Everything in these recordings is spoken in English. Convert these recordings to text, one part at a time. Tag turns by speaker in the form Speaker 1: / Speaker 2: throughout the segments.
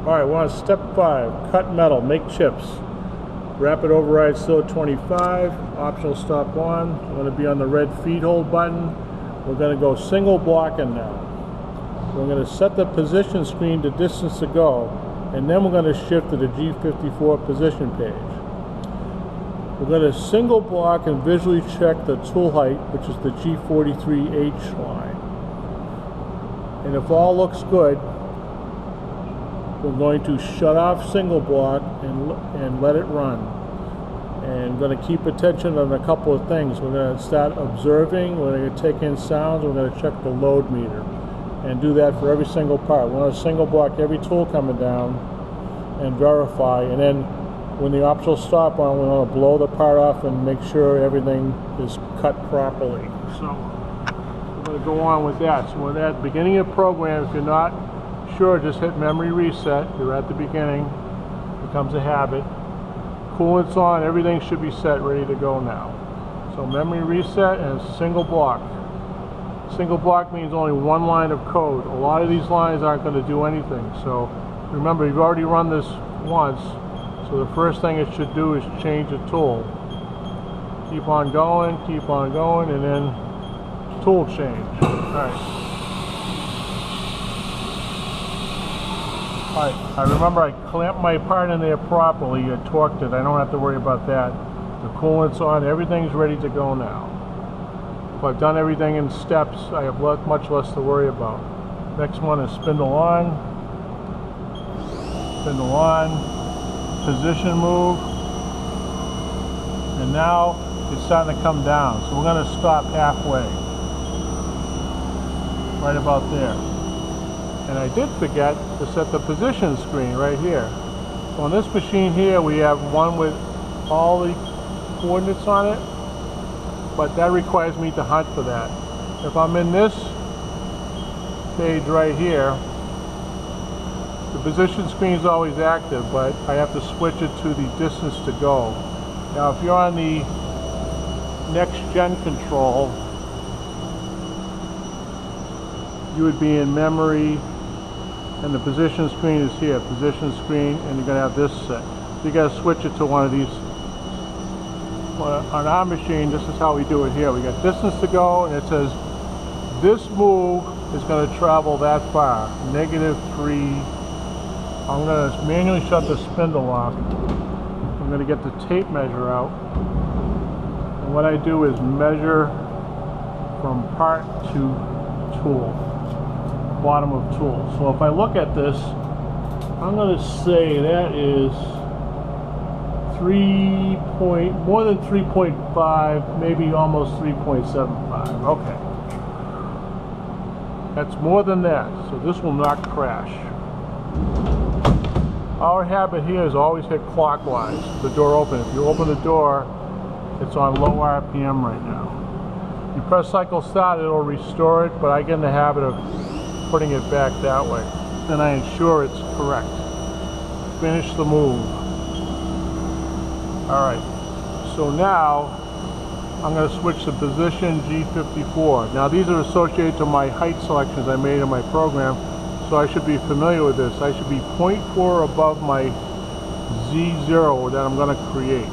Speaker 1: Alright, we're on step 5. Cut metal, make chips. Rapid override still at 25. Optional stop on. I'm going to be on the red feed hold button. We're going to go single blocking now. We're going to set the position screen to distance to go, and then we're going to shift to the G54 position page. We're going to single block and visually check the tool height, which is the G43H line. And if all looks good, we're going to shut off single block and let it run. And we're going to keep attention on a couple of things. We're going to start observing, we're going to take in sounds, we're going to check the load meter. And do that for every single part. We're going to single block every tool coming down and verify. And then when the optional stop on, we're going to blow the part off and make sure everything is cut properly. So we're going to go on with that. So at the beginning of the program, if you're not sure, just hit memory reset. You're at the beginning. It becomes a habit. Coolant's on. Everything should be set, ready to go now. So memory reset and single block. Single block means only one line of code. A lot of these lines aren't going to do anything. So remember, you've already run this once. So the first thing it should do is change the tool. Keep on going, and then tool change. Alright, I remember I clamped my part in there properly, I torqued it, I don't have to worry about that. The coolant's on, everything's ready to go now. If I've done everything in steps, I have much less to worry about. Next one is spindle on, position move, and now it's starting to come down. So we're going to stop halfway, right about there. And I did forget to set the position screen right here. So on this machine here, we have one with all the coordinates on it, but that requires me to hunt for that. If I'm in this page right here, the position screen is always active, but I have to switch it to the distance to go. Now if you're on the next gen control, you would be in memory, and the position screen is here, position screen, and you're going to have this set. So you got to switch it to one of these. On our machine, this is how we do it here. We got distance to go, and it says this move is going to travel that far, -3. I'm going to manually shut the spindle off. I'm going to get the tape measure out, and what I do is measure from part to tool, bottom of tool. So if I look at this, I'm going to say that is more than 3.5, maybe almost 3.75. Okay, that's more than that, so this will not crash. Our habit here is always hit clockwise, the door open. If you open the door, it's on low RPM right now. You press cycle start, it'll restore it, but I get in the habit of putting it back that way. Then I ensure it's correct. Finish the move. Alright, so now I'm going to switch to position G54. Now these are associated to my height selections I made in my program, so I should be familiar with this. I should be 0.4 above my Z0 that I'm going to create.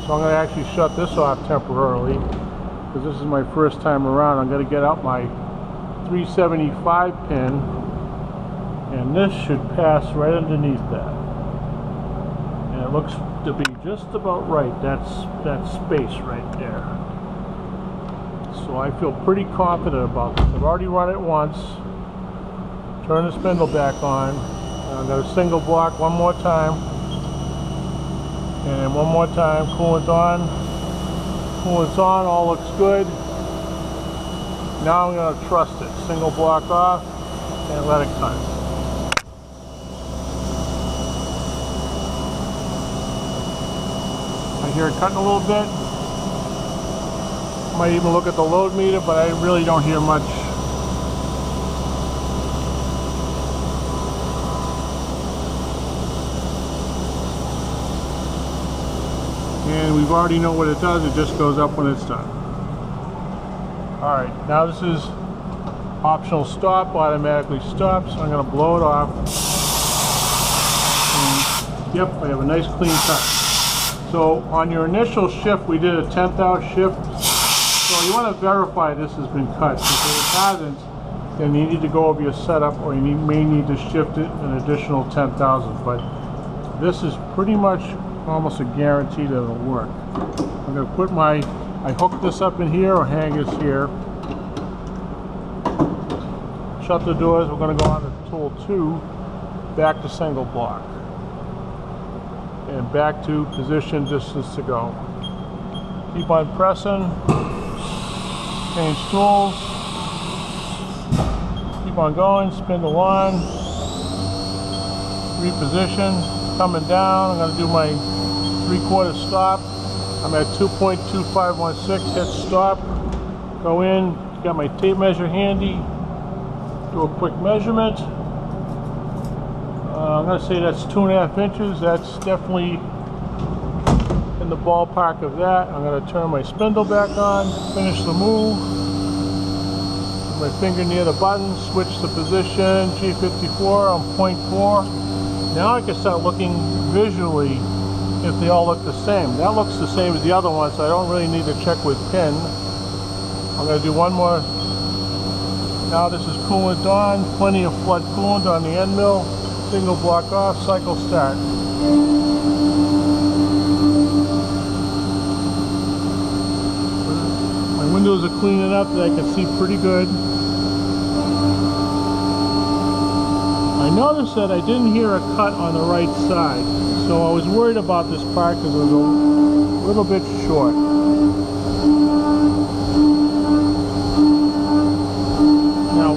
Speaker 1: So I'm going to actually shut this off temporarily, because this is my first time around. I'm going to get out my 375 pin, and this should pass right underneath that. And it looks to be just about right. That's that space right there. So I feel pretty confident about this. I've already run it once. Turn the spindle back on. I'm going to single block one more time. And one more time. Coolant on. Coolant's on. All looks good. Now I'm going to trust it. Single block off and let it cut. I hear it cutting a little bit. Might even look at the load meter, but I really don't hear much. And we've already know what it does, it just goes up when it's done. Alright, now this is optional stop, automatically stops. I'm going to blow it off. Yep, I have a nice clean cut. So on your initial shift, we did a 10th shift. So you want to verify this has been cut. If it hasn't, then you need to go over your setup, or you may need to shift it an additional 10,000. But this is pretty much almost a guarantee that it'll work. I'm going to put I hook this up in here or hang this here. Shut the doors. We're going to go on to tool 2, back to single block. And back to position, distance to go. Keep on pressing. Change tools. Keep on going. Spindle on. Reposition. Coming down. I'm going to do my 3/4 stop. I'm at 2.2516. Hit stop. Go in. Got my tape measure handy. Do a quick measurement. I'm going to say that's 2.5 inches. That's definitely in the ballpark of that. I'm going to turn my spindle back on, finish the move. Put my finger near the button, switch the position, G54 on 0.4. Now I can start looking visually if they all look the same. That looks the same as the other one, so I don't really need to check with pin. I'm going to do one more. Now this is coolant on, plenty of flood coolant on the end mill. Single block off, cycle start. My windows are clean enough that I can see pretty good. I noticed that I didn't hear a cut on the right side, so I was worried about this part because it was a little bit short. Now,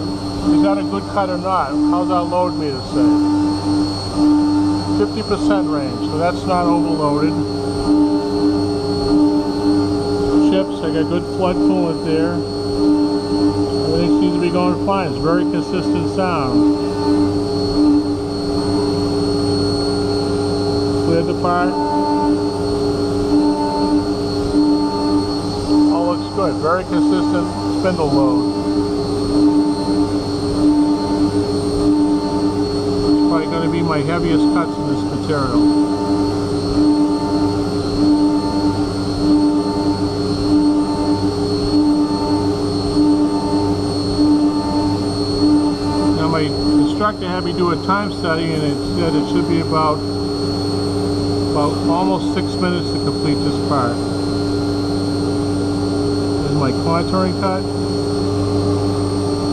Speaker 1: is that a good cut or not? How's our load meter say? 50% range, so that's not overloaded. Chips, I got good flood coolant there. Everything seems to be going fine. It's very consistent sound. Cleared the part. All looks good. Very consistent spindle load. Probably going to be my heaviest cuts in this material. Now my instructor had me do a time study, and it said it should be about almost 6 minutes to complete this part. This is my contouring cut.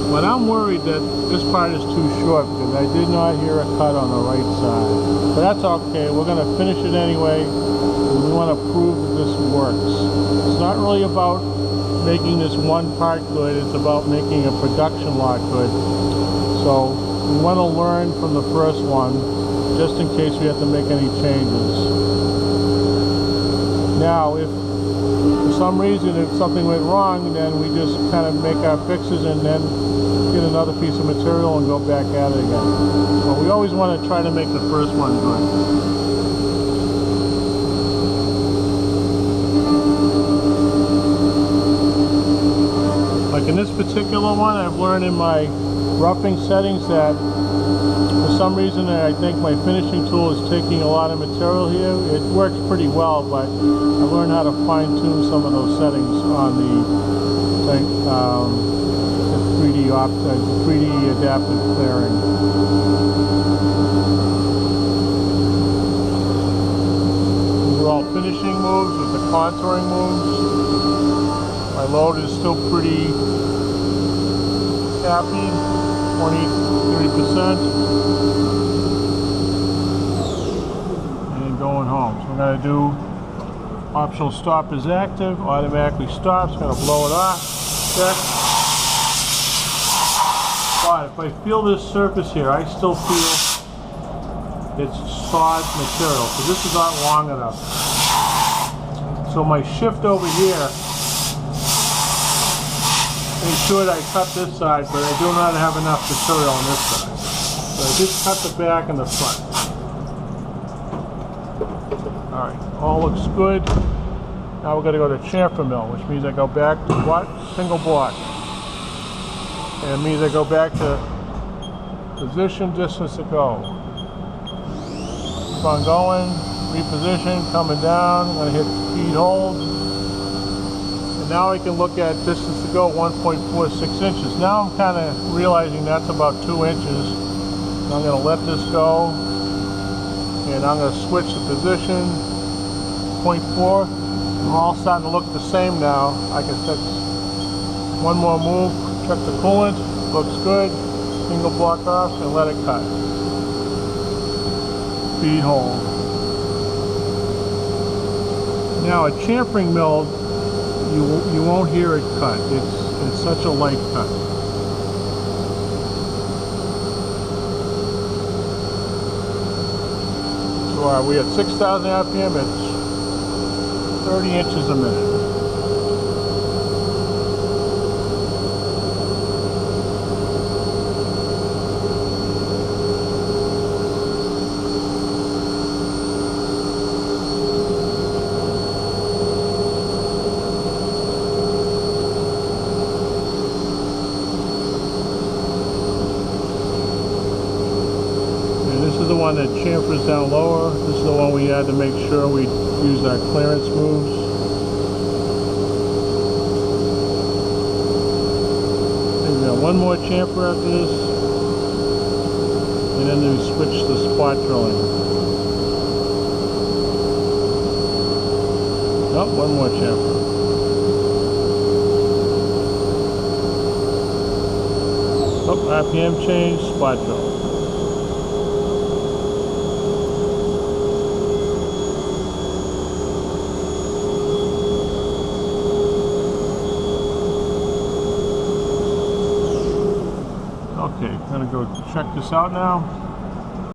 Speaker 1: But I'm worried that this part is too short because I did not hear a cut on the right side. But that's okay. We're going to finish it anyway. And we want to prove that this works. It's not really about making this one part good. It's about making a production lot good. So we want to learn from the first one just in case we have to make any changes. Now, if for some reason if something went wrong, then we just kind of make our fixes and then get another piece of material and go back at it again. But we always want to try to make the first one good. Like in this particular one, I've learned in my roughing settings that for some reason I think my finishing tool is taking a lot of material here. It works pretty well, but I learned how to fine-tune some of those settings on the 3D adaptive clearing. These are all finishing moves with the contouring moves. My load is still pretty happy, 20-30%. And going home. So I'm going to do optional stop is active, automatically stops, going to blow it off, check. But if I feel this surface here, I still feel it's sawed material, so this is not long enough. So my shift over here ensured I cut this side, but I do not have enough material on this side. So I just cut the back and the front. Alright, all looks good. Now we're going to go to chamfer mill, which means I go back to what? Single block. And it means I go back to position, distance to go. Keep on going. Reposition, coming down. I'm going to hit feed hold. And now I can look at distance to go, 1.46 inches. Now I'm kind of realizing that's about 2 inches. I'm going to let this go. And I'm going to switch the position. 0.4. We're all starting to look the same now. I can set one more move. Check the coolant. Looks good. Single block off and let it cut. Feed hold. Now a chamfering mill, you won't hear it cut. It's such a light cut. So we at 6,000 RPM. It's 30 inches a minute. This is the one that chamfers down lower. This is the one we had to make sure we use our clearance moves. We got one more chamfer after this, and then we switch to spot drilling. Oh, one more chamfer. Oh, RPM change, spot drill. Okay, I'm gonna go check this out now.